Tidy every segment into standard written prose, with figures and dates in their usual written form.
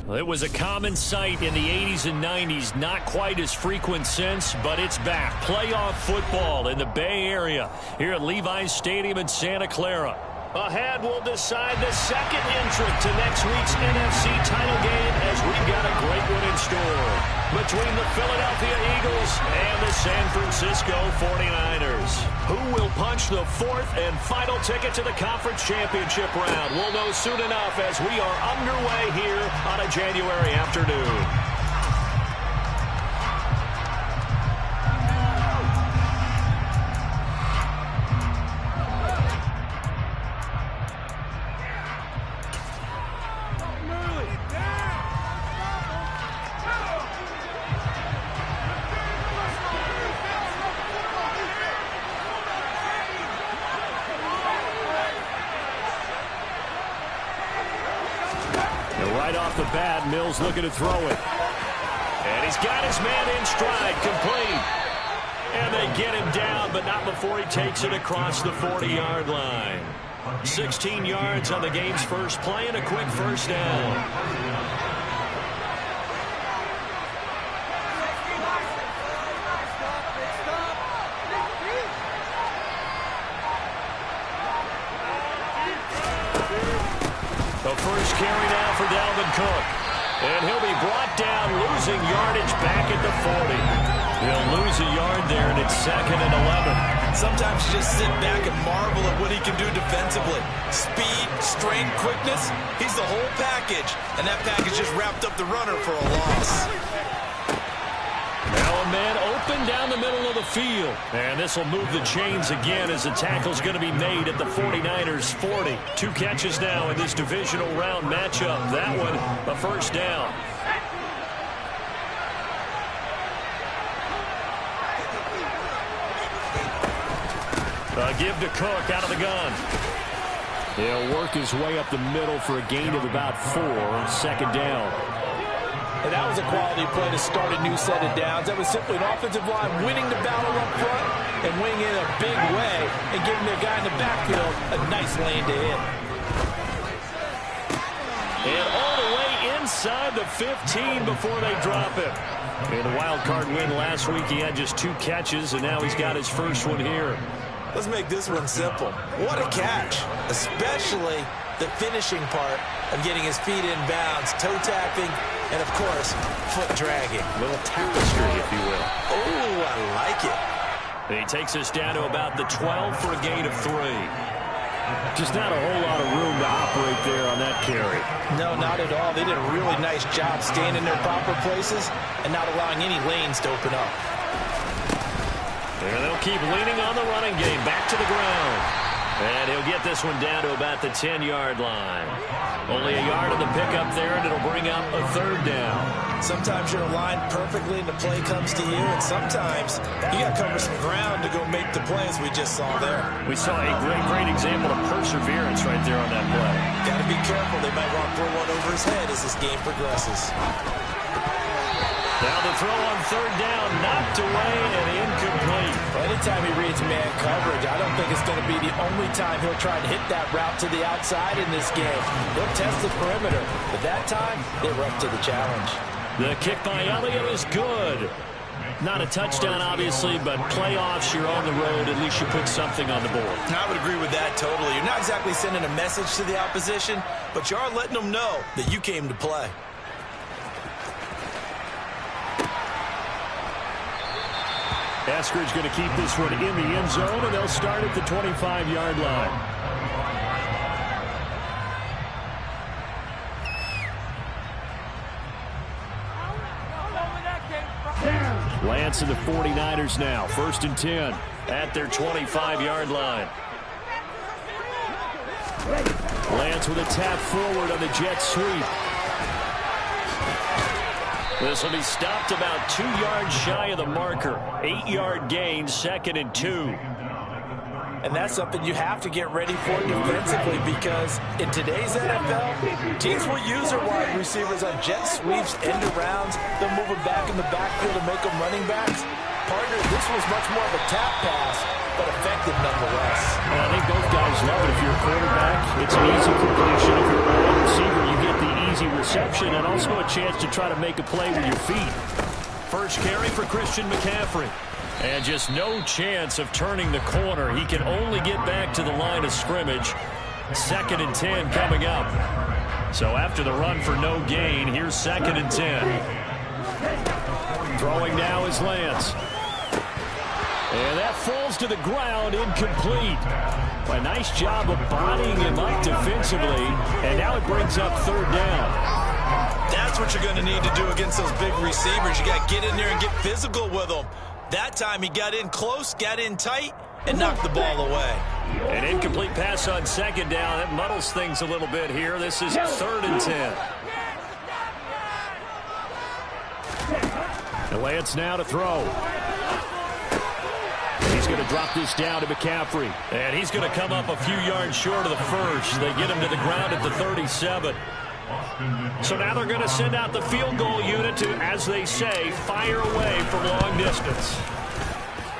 Well, it was a common sight in the 80s and 90s, not quite as frequent since, but it's back. Playoff football in the Bay Area here at Levi's Stadium in Santa Clara. Ahead, we'll decide the second entrant to next week's NFC title game as we've got a great one in store between the Philadelphia Eagles and the San Francisco 49ers. Who will punch the fourth and final ticket to the conference championship round? We'll know soon enough as we are underway here on a January afternoon. Right off the bat, Mills looking to throw it. And he's got his man in stride, complete. And they get him down, but not before he takes it across the 40-yard line. 16 yards on the game's first play and a quick first down. The first carry now for Dalvin Cook. And he'll be brought down, losing yardage back at the 40. He'll lose a yard there, and it's 2nd and 11. Sometimes you just sit back and marvel at what he can do defensively. Speed, strength, quickness, he's the whole package. And that package just wrapped up the runner for a loss. Now a man open down the middle of the field. And this will move the chains again as the tackle's going to be made at the 49ers 40. 2 catches now in this divisional round matchup. That one, a first down. A give to Cook out of the gun. He'll work his way up the middle for a gain of about 4. 2nd down. And that was a quality play to start a new set of downs. That was simply an offensive line winning the battle up front and winning in a big way and giving their guy in the backfield a nice lane to hit. And all the way inside the 15 before they drop him. In the wild card win last week, he had just 2 catches, and now he's got his first one here. Let's make this one simple. What a catch, especially the finishing part of getting his feet in bounds, toe tapping, and, of course, foot dragging. A little tapestry, if you will. Oh, I like it. He takes us down to about the 12 for a gain of 3. Just not a whole lot of room to operate there on that carry. No, not at all. They did a really nice job staying in their proper places and not allowing any lanes to open up. And they'll keep leaning on the running game. Back to the ground. And he'll get this one down to about the 10-yard line. Only a yard on the pickup there, and it'll bring up a 3rd down. Sometimes you're aligned perfectly and the play comes to you, and sometimes you got to cover some ground to go make the plays we just saw there. We saw a great example of perseverance right there on that play. Got to be careful. They might want to throw one over his head as this game progresses. Now the throw on 3rd down, knocked away and incomplete. Well, anytime he reads man coverage, I don't think it's going to be the only time he'll try to hit that route to the outside in this game. He'll test the perimeter, but that time they were up to the challenge. The kick by Elliott is good. Not a touchdown, obviously, but playoffs, you're on the road. At least you put something on the board. I would agree with that totally. You're not exactly sending a message to the opposition, but you are letting them know that you came to play. Eskridge going to keep this one in the end zone, and they'll start at the 25-yard line. Lance and the 49ers now. 1st and 10 at their 25-yard line. Lance with a tap forward on the jet sweep. This will be stopped about 2 yards shy of the marker. 8-yard gain, 2nd and 2. And that's something you have to get ready for defensively, because in today's NFL, teams will use their wide receivers on jet sweeps, end arounds. They'll move them back in the backfield and make them running backs. Partner, this was much more of a tap pass but effective nonetheless. And I think both guys love it. If you're a quarterback, it's an easy completion. If you're a wide receiver, you get the easy reception and also a chance to try to make a play with your feet. First carry for Christian McCaffrey. And just no chance of turning the corner. He can only get back to the line of scrimmage. 2nd and 10 coming up. So after the run for no gain, here's 2nd and 10. Throwing now is Lance. And that falls to the ground, incomplete. A nice job of bodying him up defensively. And now it brings up 3rd down. That's what you're going to need to do against those big receivers. You got to get in there and get physical with them. That time he got in close, got in tight, and knocked the ball away. An incomplete pass on 2nd down. That muddles things a little bit here. This is 3rd and 10. And Lance now to throw. He's going to drop this down to McCaffrey. And he's going to come up a few yards short of the first. They get him to the ground at the 37. So now they're going to send out the field goal unit to, as they say, fire away from long distance.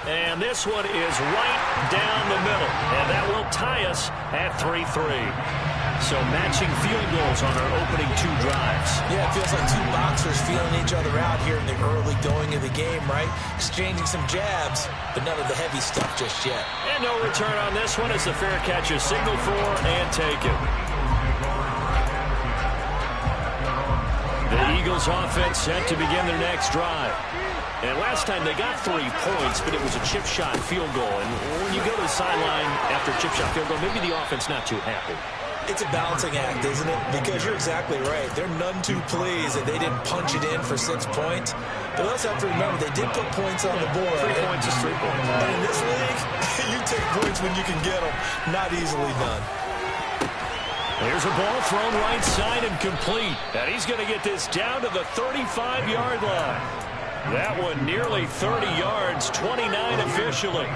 And this one is right down the middle. And that will tie us at 3-3. So matching field goals on our opening 2 drives. Yeah, it feels like 2 boxers feeling each other out here in the early going of the game, right? Exchanging some jabs, but none of the heavy stuff just yet. And no return on this one as the fair catch is signaled for and taken. The Eagles offense set to begin their next drive. And last time they got 3 points, but it was a chip shot field goal. And when you go to the sideline after a chip shot field goal, maybe the offense not too happy. It's a balancing act, isn't it? Because you're exactly right. They're none too pleased that they didn't punch it in for 6 points. But we also have to remember they did put points on the board. 3 points is 3 points. And in this league, you take points when you can get them. Not easily done. Here's a ball thrown right side and complete. And he's going to get this down to the 35-yard line. That one nearly 30 yards, 29 officially.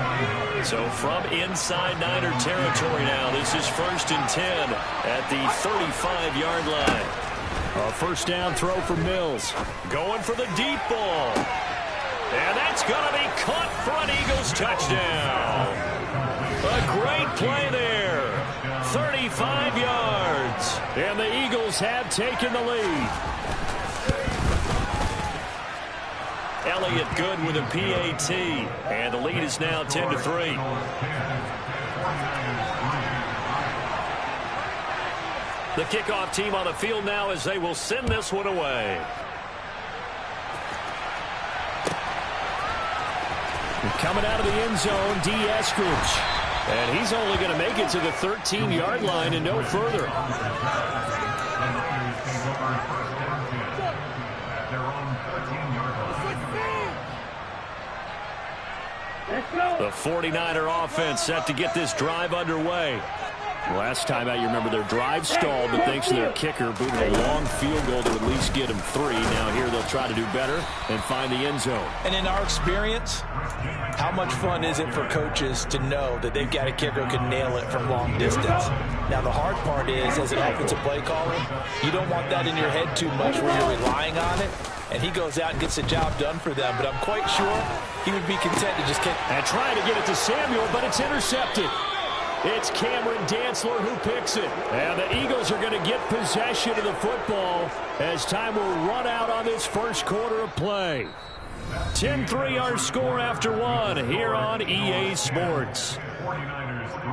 So from inside Niner territory now, this is 1st and 10 at the 35-yard line. A first down throw for Mills. Going for the deep ball. And that's going to be caught for an Eagles touchdown. A great play there. 35 yards. And the Eagles have taken the lead. Elliott good with a PAT. And the lead is now 10-3. The kickoff team on the field now as they will send this one away. Coming out of the end zone, D. Eskridge. And he's only going to make it to the 13-yard line and no further. The 49er offense set to get this drive underway. Last time out, you remember their drive stalled, but thanks to their kicker, booted a long field goal to at least get them 3. Now here they'll try to do better and find the end zone. And in our experience, how much fun is it for coaches to know that they've got a kicker who can nail it from long distance? Now the hard part is, as an offensive play caller, you don't want that in your head too much where you're relying on it. And he goes out and gets the job done for them. But I'm quite sure he would be content to just kick. And trying to get it to Samuel, but it's intercepted. It's Cameron Dantzler who picks it. And the Eagles are going to get possession of the football as time will run out on this first quarter of play. 10-3 our score after 1 here on EA Sports. 49ers 3.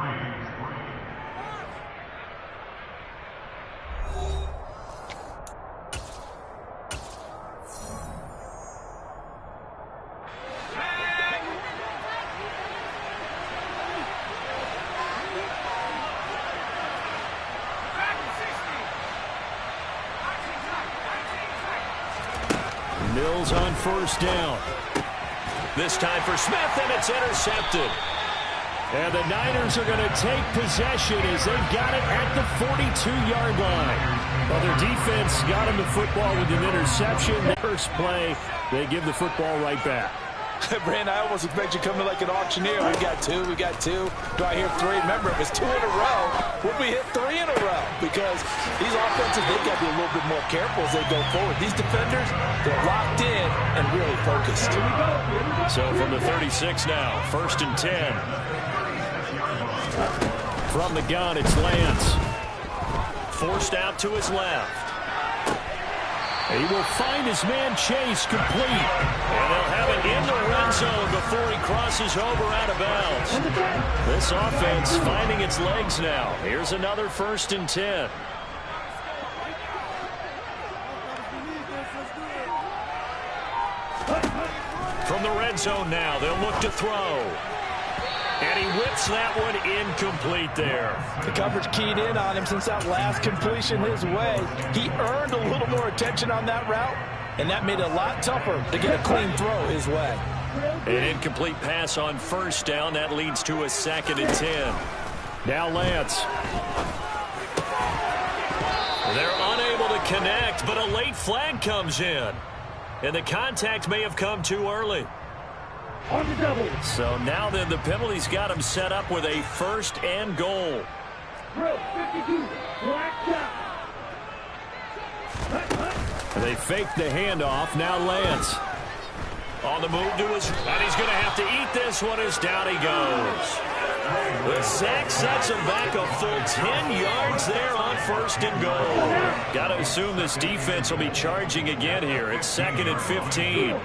Mills on first down. This time for Smith, and it's intercepted. And the Niners are going to take possession as they've got it at the 42-yard line. Well, their defense got them the football with an interception. The first play, they give the football right back. Brand, I almost expect you to come in like an auctioneer. We got two. Do I hear three? Remember, it was 2 in a row. Would we hit 3 in a row? Because these offenses, they've got to be a little bit more careful as they go forward. These defenders, they're locked in and really focused. So from the 36 now, 1st and 10. From the gun, it's Lance. Forced out to his left. He will find his man Chase complete. And they'll have it in the red zone before he crosses over out of bounds. This offense finding its legs now. Here's another 1st and 10. From the red zone now, they'll look to throw. And he whips that one incomplete there. The coverage keyed in on him since that last completion his way. He earned a little more attention on that route, and that made it a lot tougher to get a clean throw his way. An incomplete pass on 1st down. That leads to a 2nd and 10. Now Lance. They're unable to connect, but a late flag comes in. And the contact may have come too early. On the double. So now then the penalty's got him set up with a 1st and goal. Drill 52. Black shot. They fake the handoff. Now Lance. On the move to his, and he's going to have to eat this one as down he goes. The sack sets him back a full 10 yards there on 1st and goal. Got to assume this defense will be charging again here. It's 2nd and 15.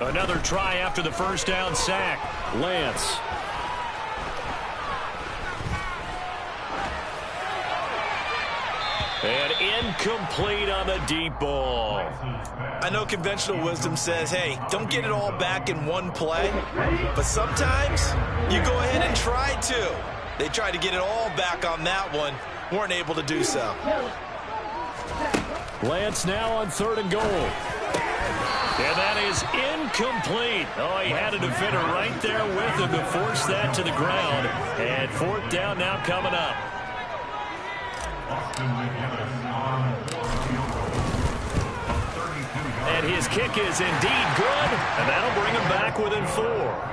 Another try after the 1st down sack. Lance. And incomplete on the deep ball. I know conventional wisdom says, hey, don't get it all back in one play. But sometimes you go ahead and try to. They tried to get it all back on that one. Weren't able to do so. Lance now on 3rd and goal. And that is incomplete. Oh, he had a defender right there with him to force that to the ground. And 4th down now coming up. And his kick is indeed good. And that'll bring him back within 4.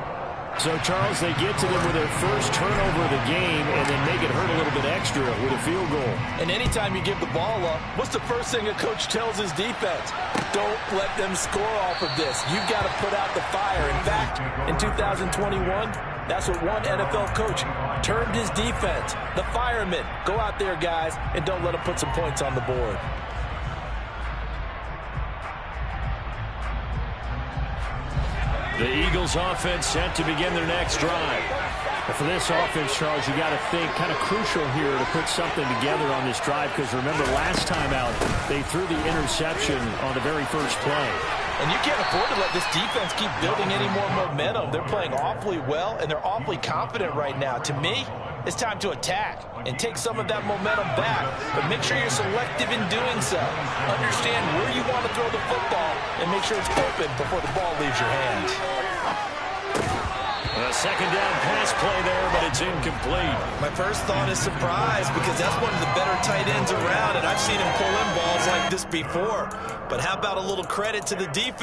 So, Charles, they get to them with their first turnover of the game and then make it hurt a little bit extra with a field goal. And anytime you give the ball up, what's the first thing a coach tells his defense? Don't let them score off of this. You've got to put out the fire. In fact, in 2021, that's what one NFL coach termed his defense. The firemen. Go out there, guys, and don't let them put some points on the board. The Eagles offense set to begin their next drive. For this offense, Charles, you got to think kind of crucial here to put something together on this drive because remember last time out they threw the interception on the very first play. And you can't afford to let this defense keep building any more momentum. They're playing awfully well, and they're awfully confident right now. To me, it's time to attack and take some of that momentum back, but make sure you're selective in doing so. Understand where you want to throw the football and make sure it's open before the ball leaves your hands. A 2nd down pass play there, but it's incomplete. My first thought is surprise because that's one of the better tight ends around, and I've seen him pull in balls like this before. But how about a little credit to the defense?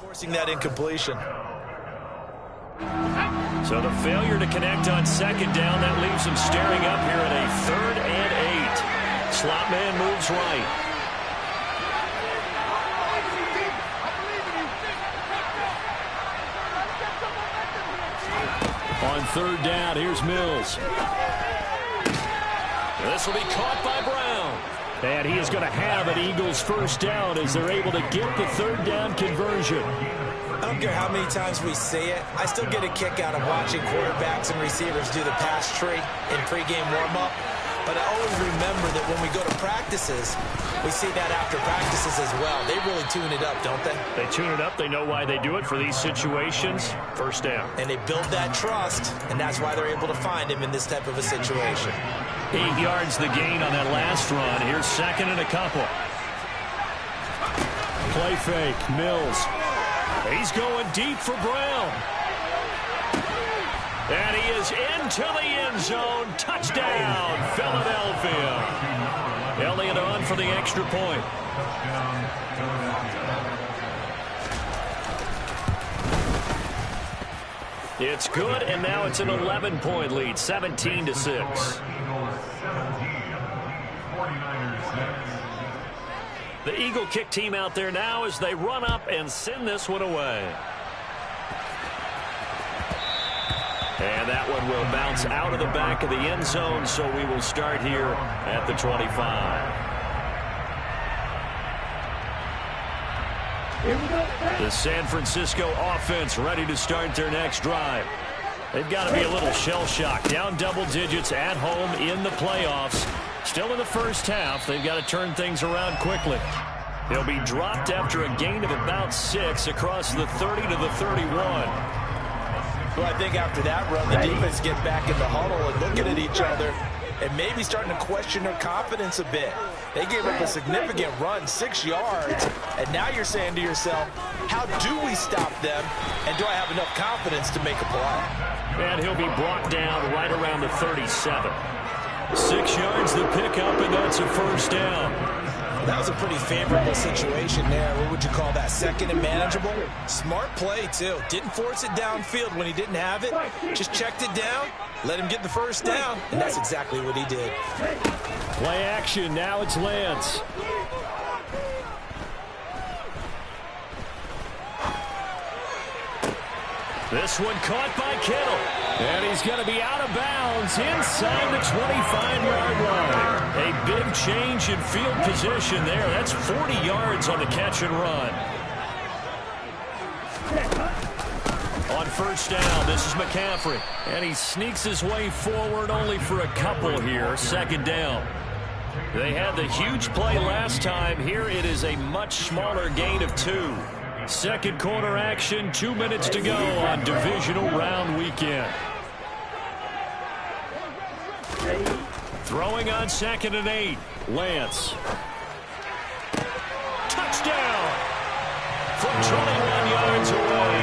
Forcing that incompletion. So the failure to connect on 2nd down, that leaves him staring up here at a 3rd and 8. Slot man moves right. On 3rd down, here's Mills. This will be caught by Brown. And he is going to have an Eagles 1st down as they're able to get the 3rd down conversion. I don't care how many times we say it, I still get a kick out of watching quarterbacks and receivers do the pass tree in pregame warm-up. But I always remember that when we go to practices, we see that after practices as well. They really tune it up, don't they? They tune it up. They know why they do it for these situations. 1st down. And they build that trust, and that's why they're able to find him in this type of a situation. 8 yards the gain on that last run. Here's 2nd and a couple. Play fake. Mills He's going deep for Brown. And he is into the end zone. Touchdown, Philadelphia. Elliott on for the extra point. It's good, and now it's an 11-point lead, 17-6. The Eagle kick team out there now as they run up and send this one away. And that one will bounce out of the back of the end zone, so we will start here at the 25. The San Francisco offense ready to start their next drive. They've got to be a little shell-shocked. Down double digits at home in the playoffs. Still in the first half. They've got to turn things around quickly. They'll be dropped after a gain of about 6 across the 30 to the 31. Well, I think after that run, the defense get back in the huddle and looking at each other and maybe starting to question their confidence a bit. They gave up a significant run, 6 yards, and now you're saying to yourself, how do we stop them, and do I have enough confidence to make a play? And he'll be brought down right around the 37. 6 yards the pickup, and that's a first down. That was a pretty favorable situation there. What would you call that? Second and manageable? Smart play, too. Didn't force it downfield when he didn't have it. Just checked it down, let him get the first down, and that's exactly what he did. Play action. Now it's Lance. This one caught by Kittle. And he's going to be out of bounds inside the 25-yard line. A big change in field position there. That's 40 yards on the catch and run. On first down, this is McCaffrey. And he sneaks his way forward only for a couple here. Second down. They had the huge play last time. Here it is a much smaller gain of 2. Second quarter action, 2 minutes to go on divisional round weekend. Throwing on 2nd and 8. Lance. Touchdown! From 21 yards away.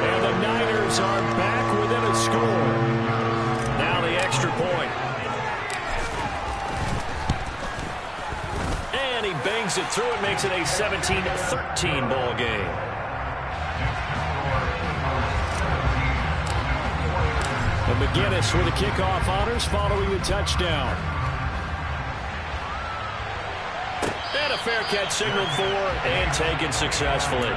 And the Niners are back within a score. Now the extra point. And he bangs it through and makes it a 17-13 ball game. And McGinnis with the kickoff honors following the touchdown. And a fair catch signaled for and taken successfully.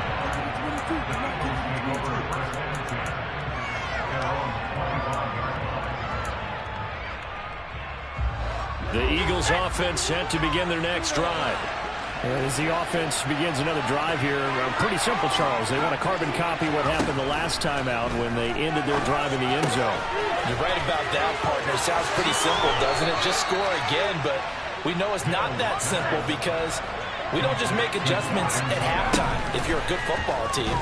The Eagles offense set to begin their next drive. As the offense begins another drive here, pretty simple, Charles. They want to carbon copy what happened the last time out when they ended their drive in the end zone. You're right about that, partner. Sounds pretty simple, doesn't it? Just score again, but we know it's not that simple because we don't just make adjustments at halftime if you're a good football team.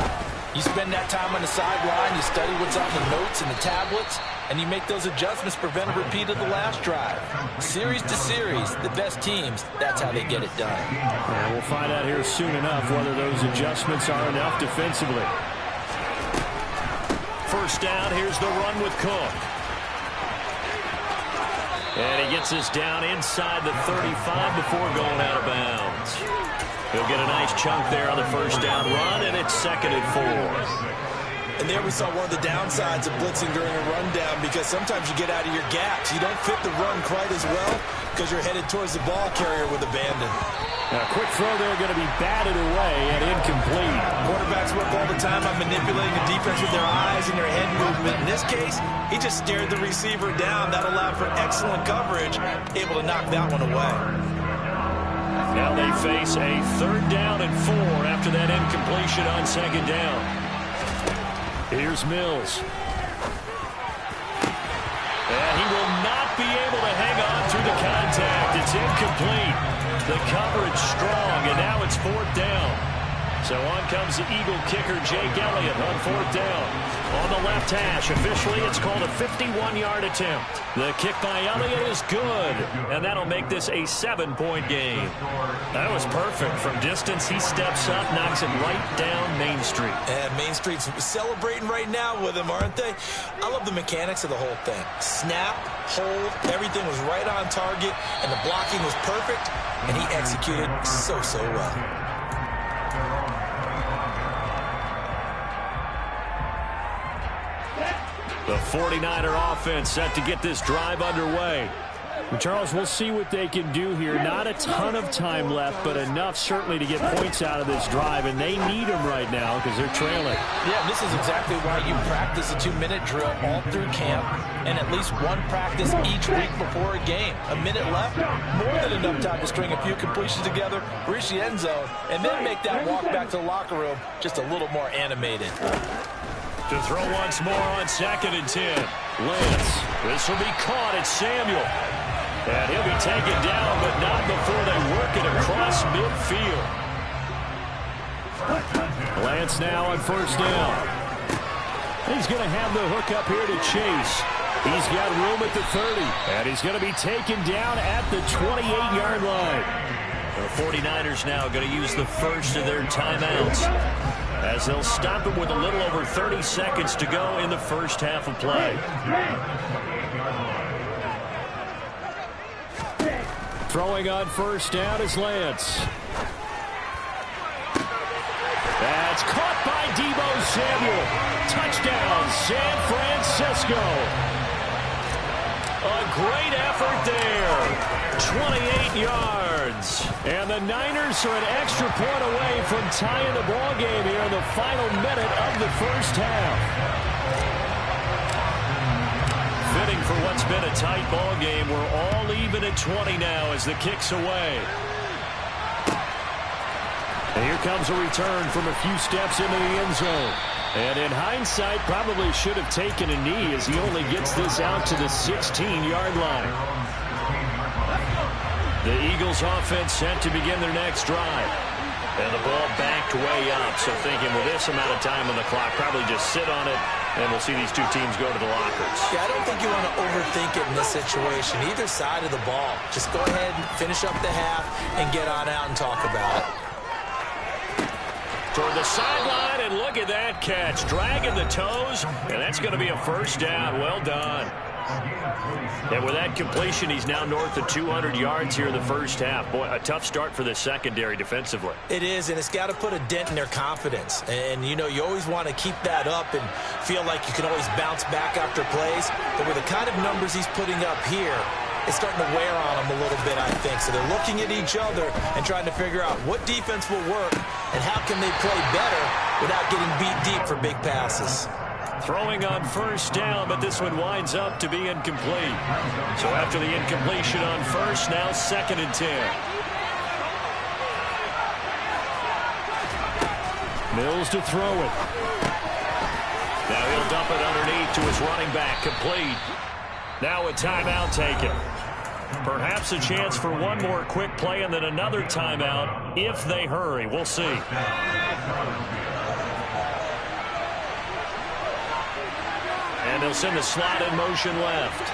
You spend that time on the sideline, you study what's on the notes and the tablets, and you make those adjustments, prevent a repeat of the last drive. Series to series, the best teams, that's how they get it done. And we'll find out here soon enough whether those adjustments are enough defensively. First down, here's the run with Cook. And he gets us down inside the 35 before going out of bounds. He'll get a nice chunk there on the first down run, and it's 2nd and 4. And there we saw one of the downsides of blitzing during a rundown because sometimes you get out of your gaps. You don't fit the run quite as well because you're headed towards the ball carrier with abandon. Now, a quick throw there going to be batted away and incomplete. Quarterbacks work all the time on manipulating the defense with their eyes and their head movement. In this case, he just stared the receiver down. That allowed for excellent coverage, able to knock that one away. Now they face a 3rd down and 4 after that incompletion on 2nd down. Here's Mills. And he will not be able to hang on through the contact. It's incomplete. The coverage strong, and now it's 4th down. So on comes the Eagle kicker, Jake Elliott, on 4th down. On the left hash, officially it's called a 51-yard attempt. The kick by Elliott is good, and that'll make this a 7-point game. That was perfect. From distance, he steps up, knocks it right down Main Street. And Main Street's celebrating right now with him, aren't they? I love the mechanics of the whole thing. Snap, hold, everything was right on target, and the blocking was perfect, and he executed so well. The 49er offense set to get this drive underway. Charles, we'll see what they can do here. Not a ton of time left, but enough certainly to get points out of this drive, and they need them right now because they're trailing. Yeah, this is exactly why you practice a 2-minute drill all through camp and at least one practice each week before a game. A minute left, more than enough time to string a few completions together, reach the end zone, and then make that walk back to the locker room just a little more animated. To throw once more on 2nd and 10. Lance. This will be caught at Samuel. And he'll be taken down, but not before they work it across midfield. Lance now on 1st down. He's going to have the hook up here to Chase. He's got room at the 30. And he's going to be taken down at the 28-yard line. The 49ers now going to use the first of their timeouts, as they'll stop it with a little over 30 seconds to go in the first half of play. Throwing on 1st down is Lance. That's caught by Deebo Samuel. Touchdown, San Francisco. A great effort there. 28 yards. And the Niners are an extra point away from tying the ball game here in the final minute of the first half. Fitting for what's been a tight ball game. We're all even at 20 now as the kick's away. And here comes a return from a few steps into the end zone. And in hindsight, probably should have taken a knee as he only gets this out to the 16-yard line. The Eagles offense set to begin their next drive. And the ball backed way up. So thinking with this amount of time on the clock, probably just sit on it, and we'll see these two teams go to the lockers. Yeah, I don't think you want to overthink it in this situation. Either side of the ball. Just go ahead and finish up the half and get on out and talk about it. Toward the sideline, and look at that catch. Dragging the toes, and that's going to be a first down. Well done. And with that completion, he's now north of 200 yards here in the first half. Boy, a tough start for the secondary defensively. It is, and it's got to put a dent in their confidence. And, you know, you always want to keep that up and feel like you can always bounce back after plays. But with the kind of numbers he's putting up here, it's starting to wear on them a little bit, I think. So they're looking at each other and trying to figure out what defense will work and how can they play better without getting beat deep for big passes. Throwing on first down, but this one winds up to be incomplete. So after the incompletion on first, now 2nd and 10. Mills to throw it. Now he'll dump it underneath to his running back, complete. Now a timeout taken. Perhaps a chance for one more quick play and then another timeout if they hurry. We'll see. And they'll send the slot in motion left.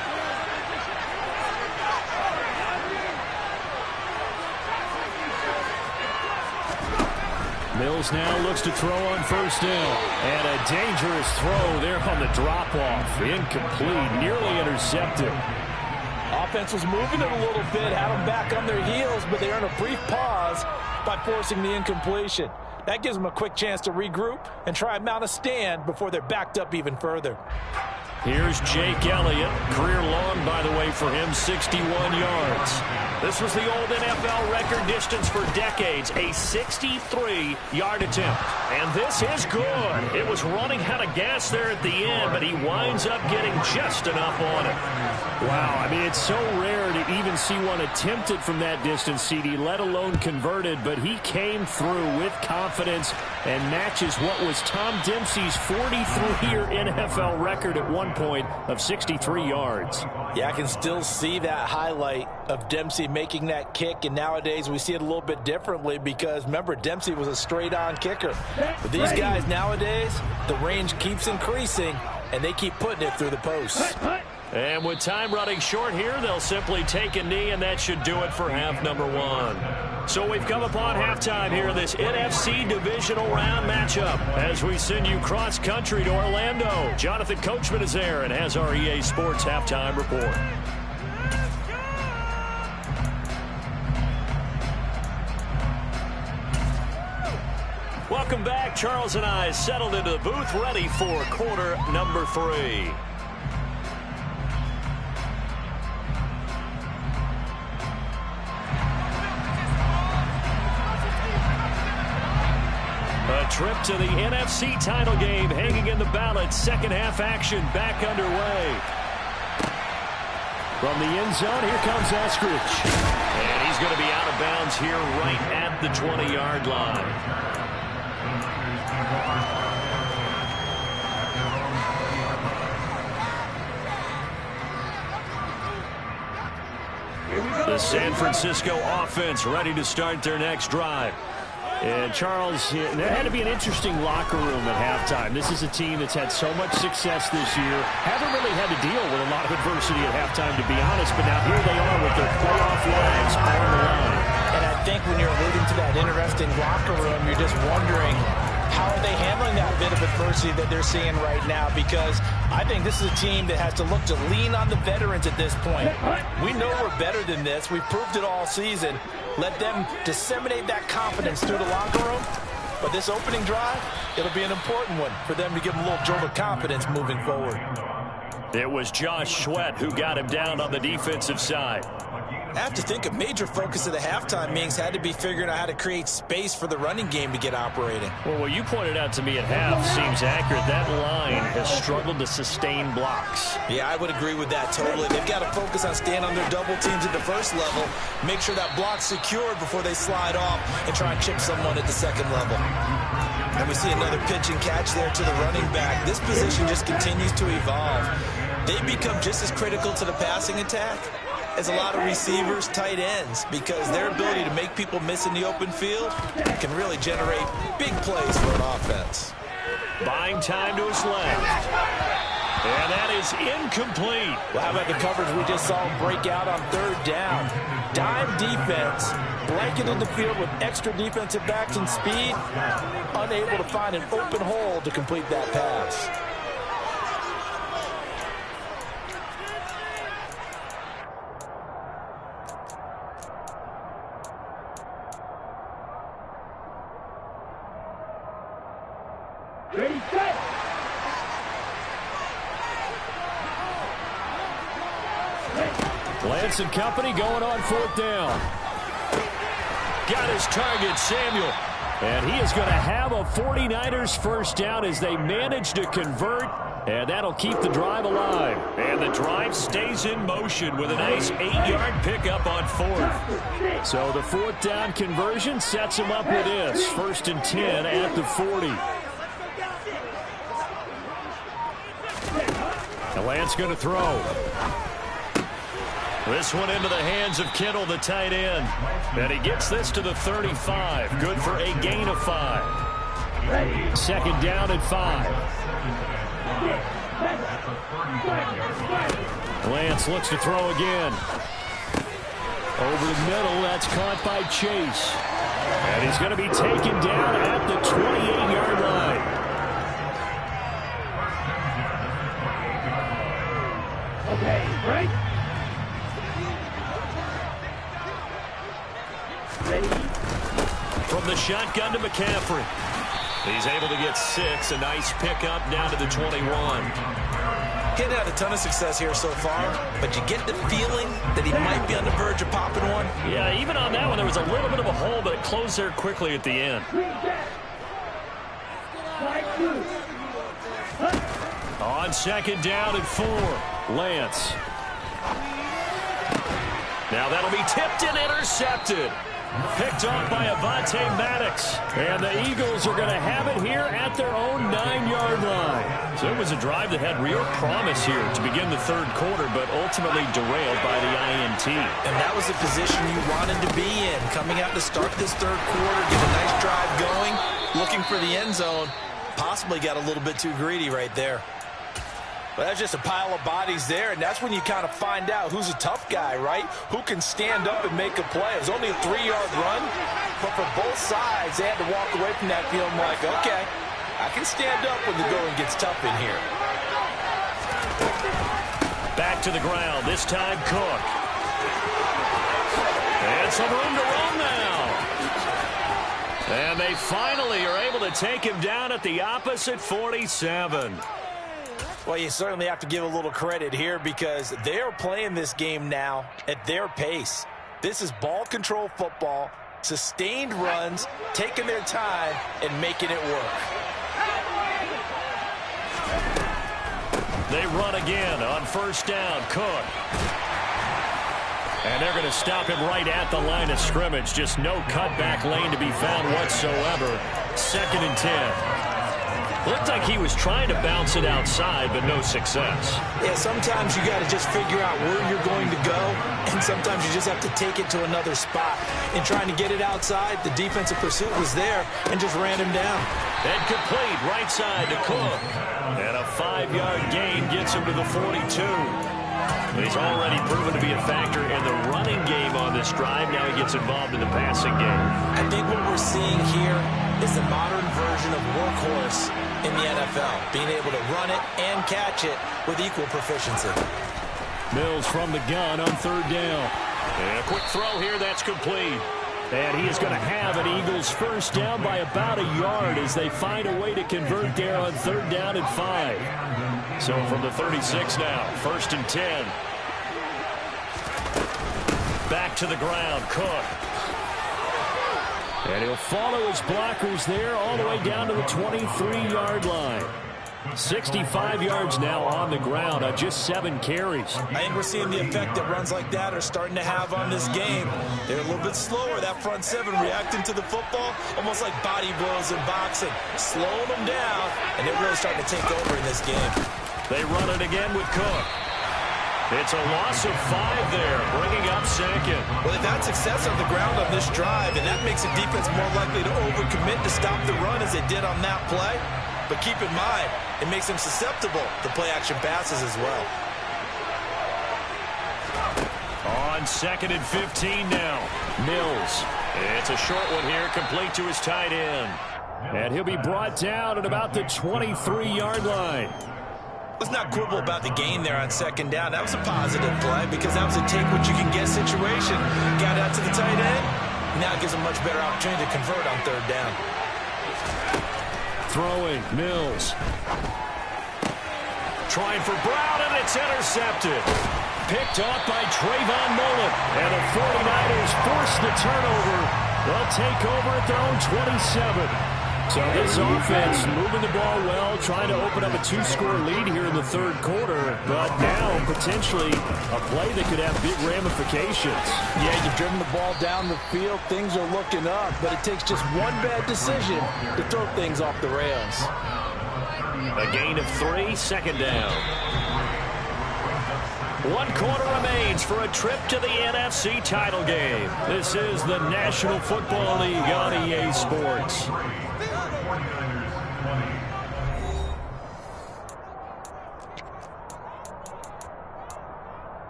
Mills now looks to throw on first down. And a dangerous throw there on the drop-off. Incomplete, nearly intercepted. Offense was moving it a little bit, had them back on their heels, but they earned a brief pause by forcing the incompletion. That gives them a quick chance to regroup and try and mount a stand before they're backed up even further. Here's Jake Elliott. Career long, by the way, for him, 61 yards. This was the old NFL record distance for decades, a 63-yard attempt. And this is good. It was running out of gas there at the end, but he winds up getting just enough on it. Wow, I mean, it's so rare to even see one attempted from that distance, CD, let alone converted, but he came through with confidence and matches what was Tom Dempsey's 43-year NFL record at one point of 63 yards. Yeah, I can still see that highlight of Dempsey making that kick, and nowadays we see it a little bit differently because, remember, Dempsey was a straight-on kicker. But these guys nowadays, the range keeps increasing, and they keep putting it through the posts. And with time running short here, they'll simply take a knee, and that should do it for half number one. So we've come upon halftime here in this NFC divisional round matchup as we send you cross-country to Orlando. Jonathan Coachman is there and has our EA Sports halftime report. Welcome back. Charles and I settled into the booth, ready for quarter number 3. A trip to the NFC title game hanging in the balance. Second half action back underway. From the end zone, here comes Eskridge. And he's going to be out of bounds here right at the 20-yard line. The San Francisco offense ready to start their next drive. And Charles, there had to be an interesting locker room at halftime. This is a team that's had so much success this year. Haven't really had to deal with a lot of adversity at halftime, to be honest. But now here they are with their playoff lives on the line. And I think when you're alluding to that interesting locker room, you're just wondering, how are they handling that bit of adversity that they're seeing right now? Because I think this is a team that has to look to lean on the veterans at this point. We know we're better than this. We've proved it all season. Let them disseminate that confidence through the locker room. But this opening drive, it'll be an important one for them to give them a little jolt of confidence moving forward. It was Josh Sweat who got him down on the defensive side. I have to think a major focus of the halftime meetings had to be figuring out how to create space for the running game to get operating. Well, what you pointed out to me at half seems accurate. That line has struggled to sustain blocks. Yeah, I would agree with that totally. They've got to focus on staying on their double teams at the first level, make sure that block's secured before they slide off and try and chip someone at the second level. And we see another pitch and catch there to the running back. This position just continues to evolve. They become just as critical to the passing attack as a lot of receivers, tight ends, because their ability to make people miss in the open field can really generate big plays for an offense. Buying time to his left. And that is incomplete. Well, how about the coverage we just saw break out on third down? Dime defense, blanketed the field with extra defensive backs and speed, unable to find an open hole to complete that pass. Ready, set. Lance and company going on fourth down. Got his target, Samuel. And he is going to have a 49ers first down as they manage to convert. And that'll keep the drive alive. And the drive stays in motion with a nice 8-yard pickup on fourth. So the fourth down conversion sets him up with this. 1st and 10 at the 40. And Lance going to throw. This one into the hands of Kittle, the tight end. And he gets this to the 35. Good for a gain of 5. 2nd down and 5. Lance looks to throw again. Over the middle, that's caught by Chase. And he's going to be taken down at the 28-yard line. Okay, right. Ready. From the shotgun to McCaffrey. He's able to get 6. A nice pickup down to the 21. Getting had a ton of success here so far, but you get the feeling that he might be on the verge of popping one. Yeah, even on that one, there was a little bit of a hole, but it closed there quickly at the end. On 2nd down and 4, Lance. Now that'll be tipped and intercepted. Picked off by Avonte Maddox. And the Eagles are going to have it here at their own 9-yard line. So it was a drive that had real promise here to begin the third quarter, but ultimately derailed by the INT. And that was the position you wanted to be in, coming out to start this third quarter, get a nice drive going, looking for the end zone. Possibly got a little bit too greedy right there. But that's just a pile of bodies there, and that's when you kind of find out who's a tough guy, right? Who can stand up and make a play. It was only a 3-yard run, but for both sides, they had to walk away from that feeling like, okay, I can stand up when the going gets tough in here. Back to the ground, this time Cook. And some room to run now. And they finally are able to take him down at the opposite 47. Well, you certainly have to give a little credit here because they're playing this game now at their pace. This is ball control football, sustained runs, taking their time, and making it work. They run again on first down. Cook. And they're going to stop him right at the line of scrimmage. Just no cutback lane to be found whatsoever. 2nd and 10. Looked like he was trying to bounce it outside, but no success. Yeah, sometimes you got to just figure out where you're going to go, and sometimes you just have to take it to another spot. In trying to get it outside, the defensive pursuit was there and just ran him down. And complete right side to Cook. And a 5-yard gain gets him to the 42. He's already proven to be a factor in the running game on this drive. Now he gets involved in the passing game. I think what we're seeing here is the modern version of workhorse in the NFL, being able to run it and catch it with equal proficiency. Mills from the gun on third down. And a quick throw here, that's complete. And he is going to have an Eagles first down by about a yard as they find a way to convert there on third down and 5. So from the 36 now, 1st and 10. Back to the ground, Cook. And he'll follow his blockers there all the way down to the 23-yard line. 65 yards now on the ground on just 7 carries. I think we're seeing the effect that runs like that are starting to have on this game. They're a little bit slower, that front 7 reacting to the football, almost like body blows in boxing, slowing them down, and they're really starting to take over in this game. They run it again with Cook. It's a loss of 5 there, bringing up 2nd. Well, they've had success on the ground on this drive, and that makes the defense more likely to overcommit to stop the run as they did on that play. But keep in mind, it makes them susceptible to play-action passes as well. On 2nd and 15 now. Mills. It's a short one here, complete to his tight end. And he'll be brought down at about the 23-yard line. Let's not quibble about the gain there on 2nd down. That was a positive play because that was a take-what-you-can-get situation. Got out to the tight end. Now it gives them much better opportunity to convert on 3rd down. Throwing, Mills. Trying for Brown, and it's intercepted. Picked off by Trayvon Mullen. And the 49ers force the turnover. They'll take over at their own 27. So this offense moving the ball well, trying to open up a 2-score lead here in the third quarter. But now potentially a play that could have big ramifications. Yeah, you've driven the ball down the field. Things are looking up, but it takes just one bad decision to throw things off the rails. A gain of 3, 2nd down. 1 quarter remains for a trip to the NFC title game. This is the National Football League on EA Sports.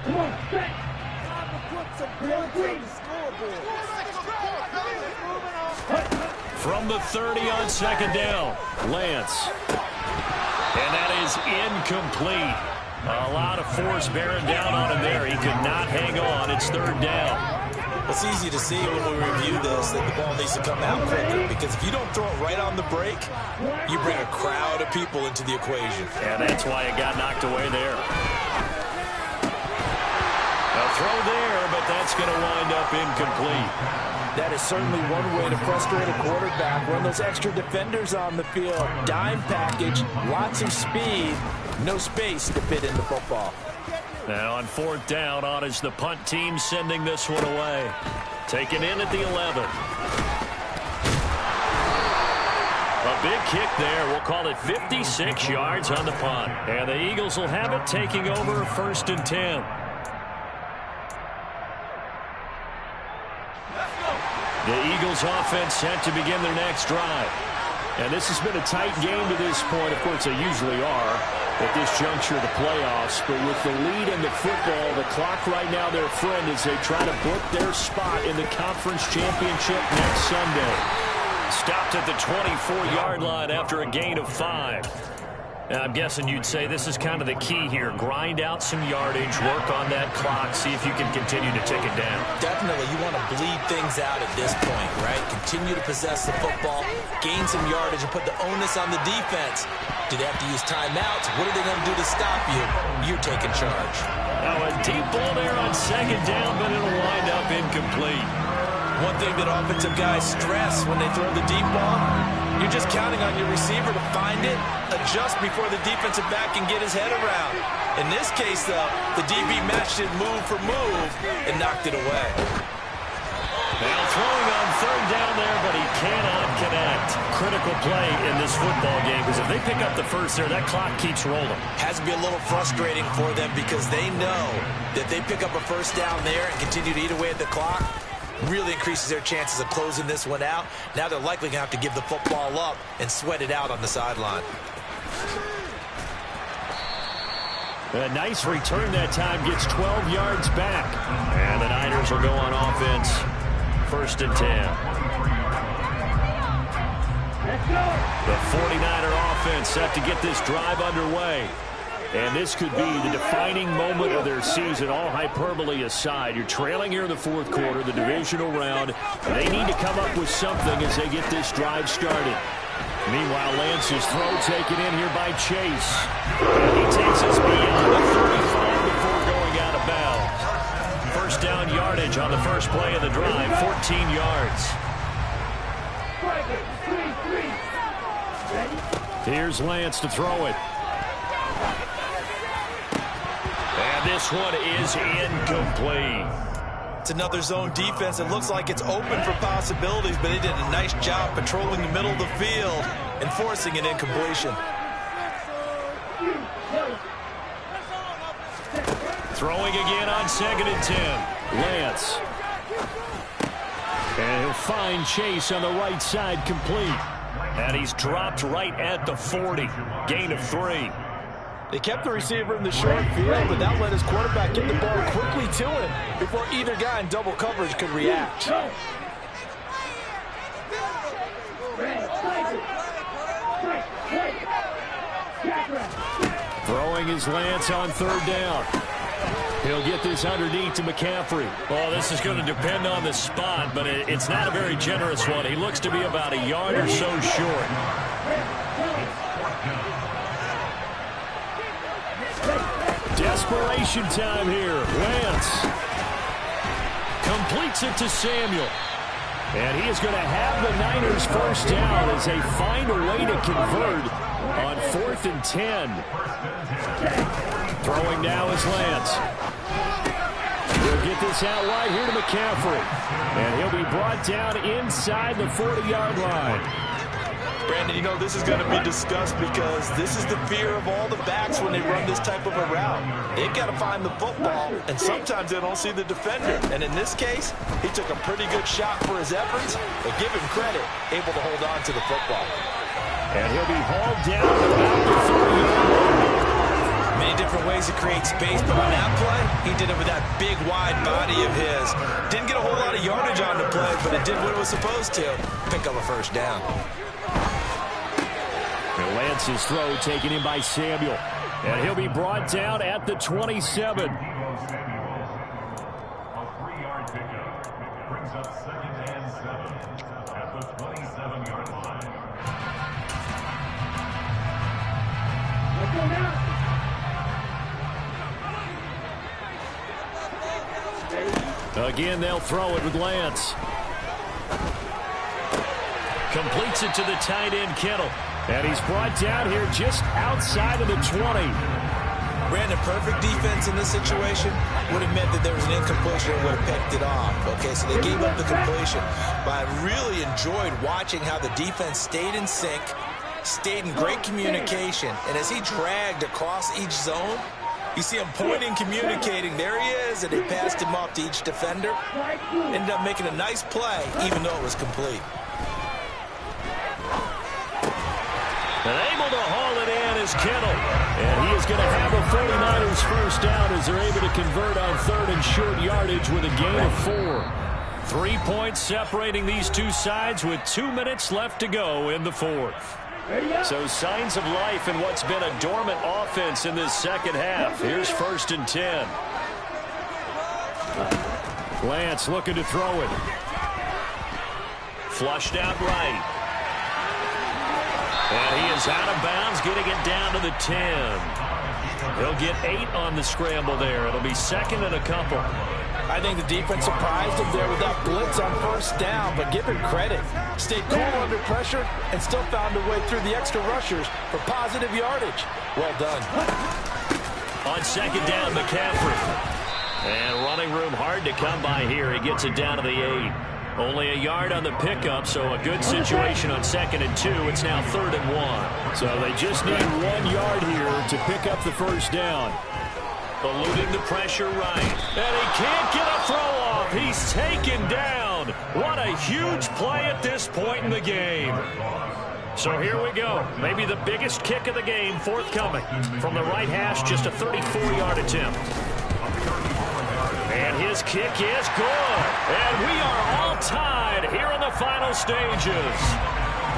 Come on, set. Time to put some points on the scoreboard. From the 30 on 2nd down, Lance. And that is incomplete. A lot of force bearing down on him there. He could not hang on. It's 3rd down. It's easy to see when we review this that the ball needs to come out quicker because if you don't throw it right on the break, you bring a crowd of people into the equation. And that's why it got knocked away there. A throw there, but that's going to wind up incomplete. That is certainly one way to frustrate a quarterback. Run those extra defenders on the field. Dime package, lots of speed, no space to fit in the football. And on 4th down, on is the punt team sending this one away. Taken in at the 11. A big kick there. We'll call it 56 yards on the punt. And the Eagles will have it, taking over 1st and 10. The Eagles offense set to begin their next drive. And this has been a tight game to this point. Of course, they usually are at this juncture of the playoffs. But with the lead in the football, the clock right now their friend as they try to book their spot in the conference championship next Sunday. Stopped at the 24-yard line after a gain of 5. And I'm guessing you'd say this is kind of the key here. Grind out some yardage, work on that clock, see if you can continue to tick it down. Definitely, you want to bleed things out at this point, right? Continue to possess the football, gain some yardage, and put the onus on the defense. Do they have to use timeouts? What are they going to do to stop you? You're taking charge. Now a deep ball there on 2nd down, but it'll wind up incomplete. One thing that offensive guys stress when they throw the deep ball, you're just counting on your receiver to find it, adjust before the defensive back can get his head around. In this case, though, the DB matched it move for move and knocked it away. Now throwing on 3rd down there, but he cannot connect. Critical play in this football game because if they pick up the first there, that clock keeps rolling. Has to be a little frustrating for them because they know that they pick up a first down there and continue to eat away at the clock. Really increases their chances of closing this one out. Now they're likely going to have to give the football up and sweat it out on the sideline. A nice return that time, gets 12 yards back. And the Niners will go on offense. 1st and 10. The 49er offense set to get this drive underway. And this could be the defining moment of their season, all hyperbole aside. You're trailing here in the 4th quarter, the divisional round. They need to come up with something as they get this drive started. Meanwhile, Lance's throw taken in here by Chase. He takes us beyond the 35 before going out of bounds. First down yardage on the first play of the drive, 14 yards. Here's Lance to throw it. And this one is incomplete. It's another zone defense. It looks like it's open for possibilities, but they did a nice job patrolling the middle of the field and forcing an incompletion. Throwing again on 2nd and 10. Lance. And he'll find Chase on the right side, complete. And he's dropped right at the 40. Gain of 3. They kept the receiver in the short field, but that let his quarterback get the ball quickly to him before either guy in double coverage could react. Throwing his Lance on 3rd down. He'll get this underneath to McCaffrey. Well, this is going to depend on the spot, but it's not a very generous one. He looks to be about a yard or so short. Desperation time here. Lance completes it to Samuel. And he is going to have the Niners first down as they find a way to convert on 4th and 10. Throwing now is Lance. He'll get this out wide here to McCaffrey. And he'll be brought down inside the 40-yard line. Brandon, you know, this is going to be discussed because this is the fear of all the backs when they run this type of a route. They've got to find the football, and sometimes they don't see the defender. And in this case, he took a pretty good shot for his efforts, but give him credit, able to hold on to the football. And he'll be hauled down about the 30-yard line. Many different ways to create space, but on that play, he did it with that big, wide body of his. Didn't get a whole lot of yardage on the play, but it did what it was supposed to, pick up a first down. Lance's throw taken in by Samuel. And he'll be brought down at the 27. A 3-yard pickup brings up 2nd and 7 at the 27-yard line. Again, they'll throw it with Lance. Completes it to the tight end, Kittle. And he's brought down here just outside of the 20. Brandon, perfect defense in this situation would have meant that there was an incompletion and would have picked it off. Okay, so they gave up the completion. But I really enjoyed watching how the defense stayed in sync, stayed in great communication, and as he dragged across each zone, you see him pointing, communicating. There he is, and they passed him off to each defender. Ended up making a nice play, even though it was complete. And able to haul it in is Kittle. And he is going to have a 49ers first down as they're able to convert on third and short yardage with a gain of 4. 3 points separating these two sides with 2 minutes left to go in the fourth. So signs of life in what's been a dormant offense in this second half. Here's 1st and 10. Lance looking to throw it. Flushed out right. And he is out of bounds, getting it down to the 10. He'll get 8 on the scramble there. It'll be 2nd and a couple. I think the defense surprised him there with that blitz on first down, but give him credit. Stayed cool under pressure and still found a way through the extra rushers for positive yardage. Well done. On 2nd down, McCaffrey. And running room hard to come by here. He gets it down to the 8. Only a yard on the pickup, so a good situation on 2nd and 2. It's now 3rd and 1. So they just need 1 yard here to pick up the first down. Eluding the pressure right. And he can't get a throw off. He's taken down. What a huge play at this point in the game. So here we go. Maybe the biggest kick of the game forthcoming. From the right hash, just a 34-yard attempt. And his kick is good. And we are all tied here in the final stages.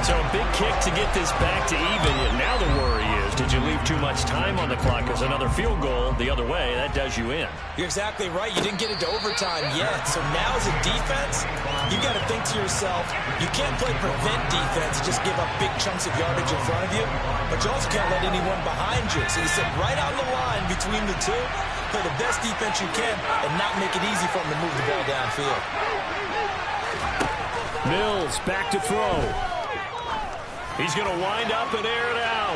So a big kick to get this back to even. And now the worry is, did you leave too much time on the clock? Because another field goal the other way, that does you in. You're exactly right. You didn't get it to overtime yet. So now as a defense, you got to think to yourself, you can't play prevent defense, just give up big chunks of yardage in front of you. But you also can't let anyone behind you. So you sit right on the line between the two, play the best defense you can, and not make it easy for them to move the ball downfield. Mills back to throw. He's going to wind up and air it out.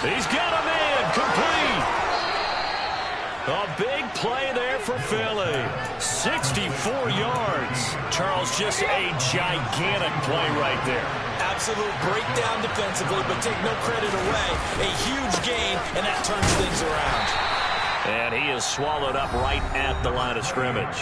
He's got him in. Complete. A big play there for Philly. 64 yards. Charles, just a gigantic play right there. Absolute breakdown defensively, but take no credit away. A huge gain, and that turns things around. And he is swallowed up right at the line of scrimmage.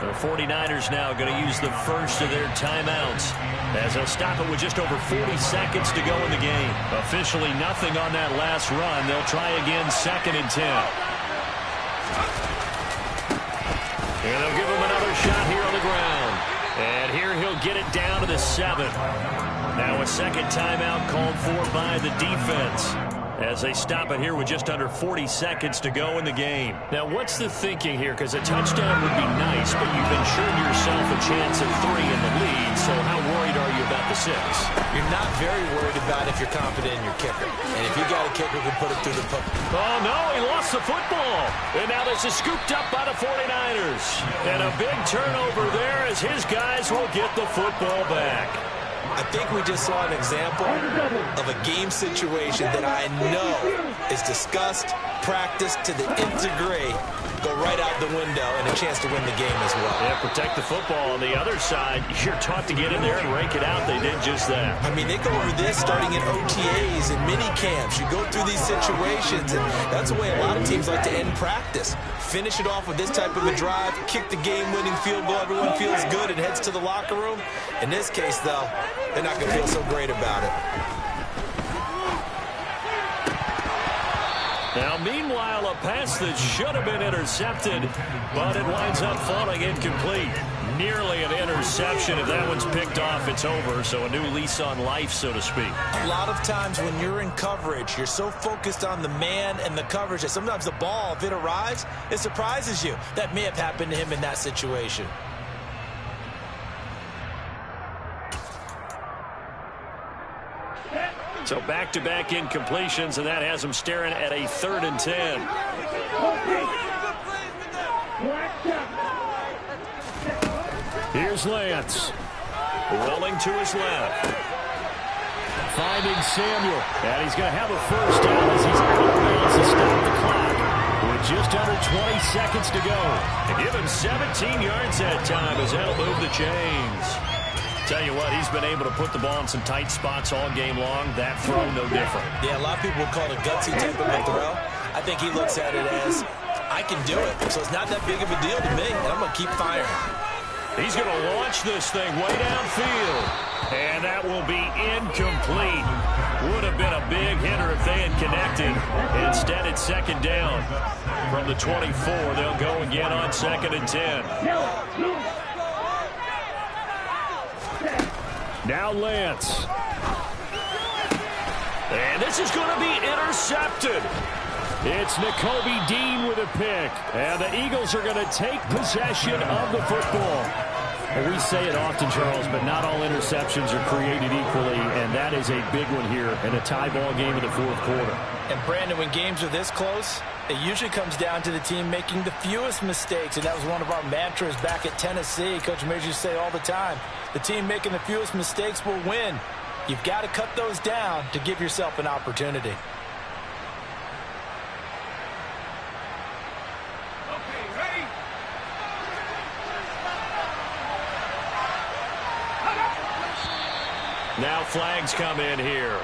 The 49ers now going to use the first of their timeouts as they'll stop it with just over 40 seconds to go in the game. Officially nothing on that last run. They'll try again 2nd and 10. And they'll give him another shot here on the ground. And here he'll get it down to the 7. Now a second timeout called for by the defense as they stop it here with just under 40 seconds to go in the game. Now, what's the thinking here? Because a touchdown would be nice, but you've ensured yourself a chance at 3 in the lead, so how worried are you about the 6? You're not very worried about if you're confident in your kicker. And if you got a kicker who can put it through the Oh, no, he lost the football. And now this is scooped up by the 49ers. And a big turnover there as his guys will get the football back. I think we just saw an example of a game situation that I know is discussed, practiced to the nth degree, go right out the window, and a chance to win the game as well. Yeah, protect the football. On the other side, you're taught to get in there and rake it out. They did just that. I mean, they go over this starting in OTAs and mini camps. You go through these situations, and that's the way a lot of teams like to end practice. Finish it off with this type of a drive, kick the game-winning field goal. Everyone feels good and heads to the locker room. In this case, though, they're not going to feel so great about it. Now, meanwhile, a pass that should have been intercepted, but it winds up falling incomplete. Nearly an interception. If that one's picked off, it's over. So a new lease on life, so to speak. A lot of times when you're in coverage, you're so focused on the man and the coverage that sometimes the ball, if it arrives, it surprises you. That may have happened to him in that situation. So back-to-back incompletions, and that has him staring at a 3rd and 10. Here's Lance. Rolling to his left. Finding Samuel. And he's going to have a first down as he's out of bounds to stop the clock. With just under 20 seconds to go. And give him 17 yards that time as that'll move the chains. Tell you what, he's been able to put the ball in some tight spots all game long. That throw, no different. Yeah, a lot of people would call it a gutsy type of a throw. I think he looks at it as, I can do it, so it's not that big of a deal to me, and I'm going to keep firing. He's going to launch this thing way downfield. And that will be incomplete. Would have been a big hitter if they had connected. Instead, it's second down. From the 24, they'll go again on 2nd and 10. Now Lance. And this is going to be intercepted. It's Nakobe Dean with a pick. And the Eagles are going to take possession of the football. And we say it often, Charles, but not all interceptions are created equally, and that is a big one here in a tie ball game in the fourth quarter. And, Brandon, when games are this close, it usually comes down to the team making the fewest mistakes, and that was one of our mantras back at Tennessee. Coach Major used to say all the time, the team making the fewest mistakes will win. You've got to cut those down to give yourself an opportunity. Now flags come in here.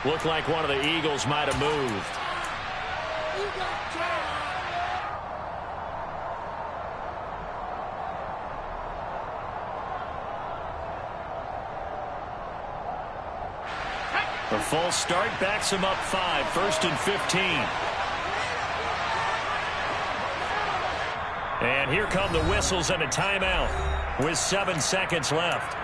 Looked like one of the Eagles might have moved. The full start backs him up 5, 1st and 15. And here come the whistles and a timeout with 7 seconds left.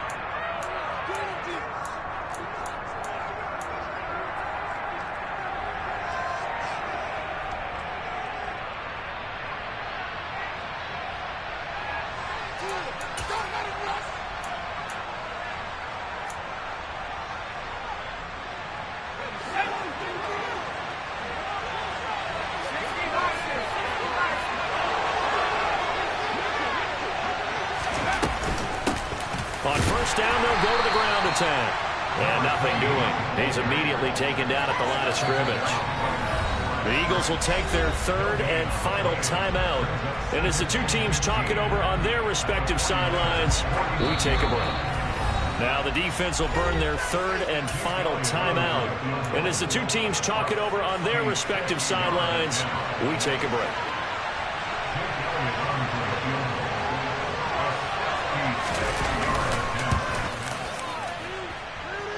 On first down, they'll go to the ground attack. And nothing doing. He's immediately taken down at the line of scrimmage. The Eagles will take their 3rd and final timeout. And as the two teams talk it over on their respective sidelines, we take a break. Now the defense will burn their 3rd and final timeout. And as the two teams talk it over on their respective sidelines, we take a break.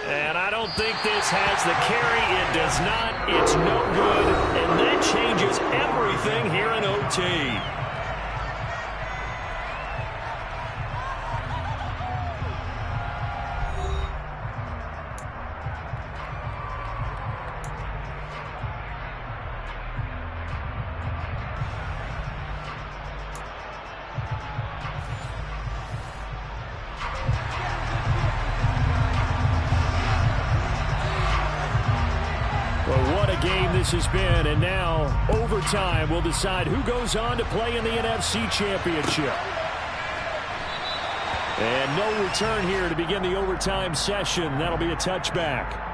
And I don't think this has the carry. It does not. It's no good. And that changes everything here in OT. This has been, and now overtime will decide who goes on to play in the NFC Championship. And no return here to begin the overtime session. That'll be a touchback.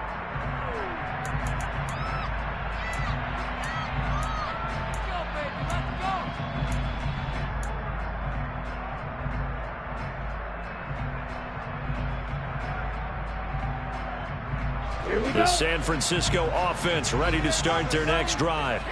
The San Francisco offense ready to start their next drive.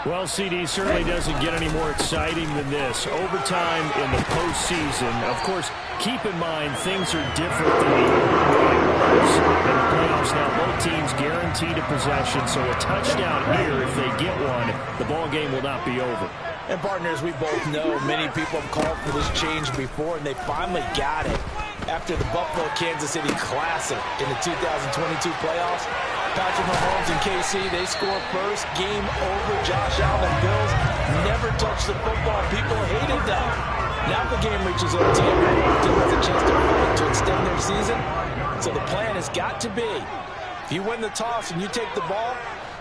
Well, CD certainly doesn't get any more exciting than this. Overtime in the postseason. Of course, keep in mind things are different than the old way was. In the playoffs now, both teams guaranteed a possession, so a touchdown here, if they get one, the ball game will not be over. And partners, we both know many people have called for this change before, and they finally got it. After the Buffalo-Kansas City Classic in the 2022 playoffs, Patrick Mahomes and KC, they score first, game over. Josh Allen and Bills never touched the football. People hated them. Now the game reaches OT, every team has a chance to fight to extend their season. So the plan has got to be, if you win the toss and you take the ball,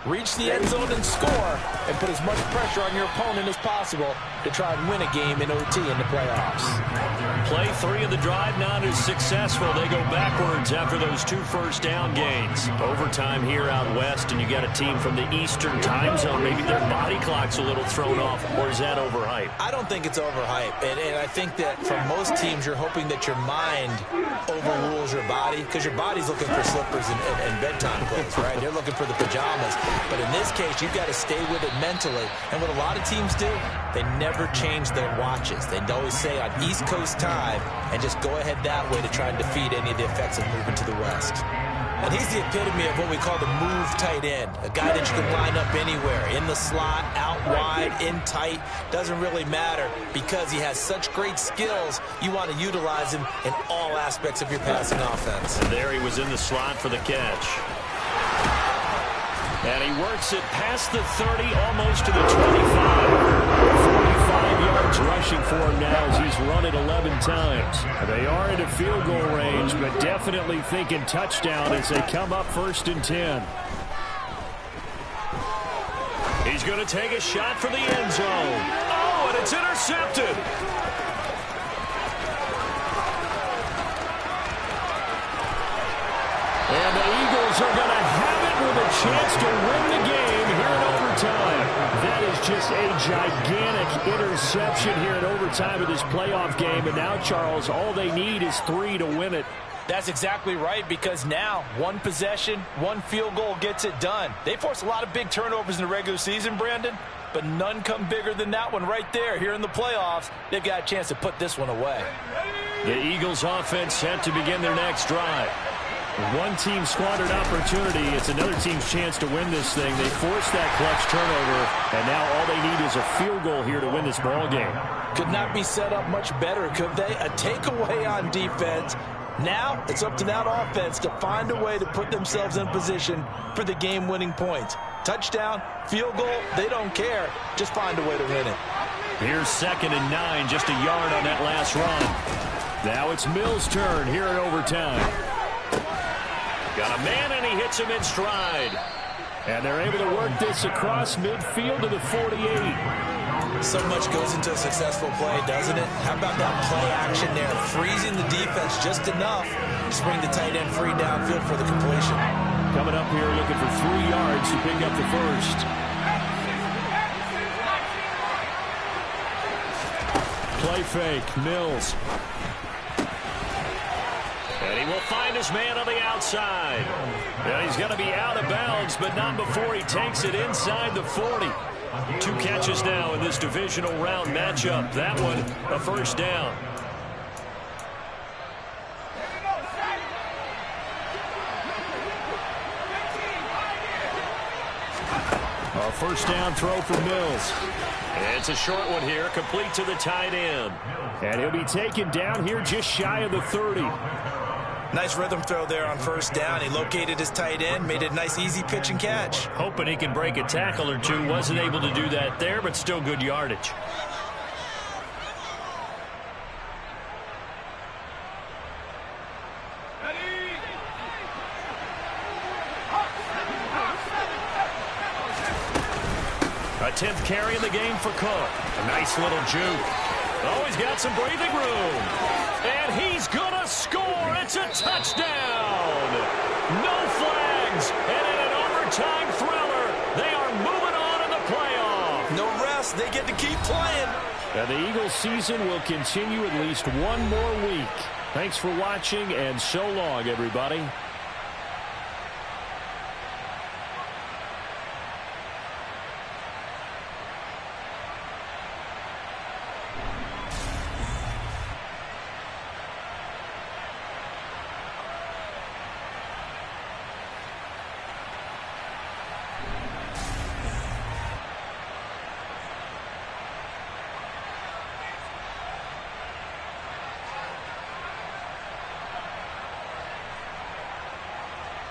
reach the end zone and score, and put as much pressure on your opponent as possible to try and win a game in OT in the playoffs. Play 3 of the drive not as successful. They go backwards after those 2 first down gains. Overtime here out west, and you got a team from the Eastern time zone. Maybe their body clock's a little thrown off, or is that overhyped? I don't think it's overhyped, and I think that for most teams, you're hoping that your mind overrules your body, because your body's looking for slippers and bedtime clothes, right? They're looking for the pajamas. But in this case, you've got to stay with it mentally. And what a lot of teams do, they never change their watches. They always say on East Coast time, and just go ahead that way to try and defeat any of the effects of moving to the West. And he's the epitome of what we call the move tight end, a guy that you can line up anywhere, in the slot, out wide, in tight, doesn't really matter because he has such great skills. You want to utilize him in all aspects of your passing offense. And there he was in the slot for the catch. And he works it past the 30, almost to the 25. 45 yards rushing for him now as he's run it 11 times. They are into field goal range, but definitely thinking touchdown as they come up 1st and 10. He's going to take a shot for the end zone. Oh, and it's intercepted. And the Eagles are going to have it with a chance to win the game here in overtime. That is just a gigantic interception here in overtime of this playoff game. And now, Charles, all they need is 3 to win it. That's exactly right, because now one possession, one field goal gets it done. They force a lot of big turnovers in the regular season, Brandon, but none come bigger than that one right there. Here in the playoffs, they've got a chance to put this one away. The Eagles offense set to begin their next drive. One team squandered opportunity. It's another team's chance to win this thing. They forced that clutch turnover, and now all they need is a field goal here to win this ball game. Could not be set up much better, could they? A takeaway on defense. Now it's up to that offense to find a way to put themselves in position for the game-winning points. Touchdown, field goal, they don't care. Just find a way to win it. Here's 2nd and 9, just a yard on that last run. Now it's Mills' turn here in overtime. Got a man, and he hits him in stride. And they're able to work this across midfield to the 48. So much goes into a successful play, doesn't it? How about that play action there? Freezing the defense just enough to bring the tight end free downfield for the completion. Coming up here looking for 3 yards to pick up the first. Play fake, Mills. And he will find his man on the outside. And he's going to be out of bounds, but not before he takes it inside the 40. 2 catches now in this divisional round matchup. That one, a first down. A first down throw for Mills. It's a short one here, complete to the tight end. And he'll be taken down here just shy of the 30. Nice rhythm throw there on first down. He located his tight end, made it a nice easy pitch and catch. Hoping he can break a tackle or two. Wasn't able to do that there, but still good yardage. A 10th carry in the game for Cook. A nice little juke. Oh, he's got some breathing room. And he's going to score. It's a touchdown. No flags. And in an overtime thriller, they are moving on in the playoff. No rest. They get to keep playing. And the Eagles season will continue at least one more week. Thanks for watching, and so long, everybody.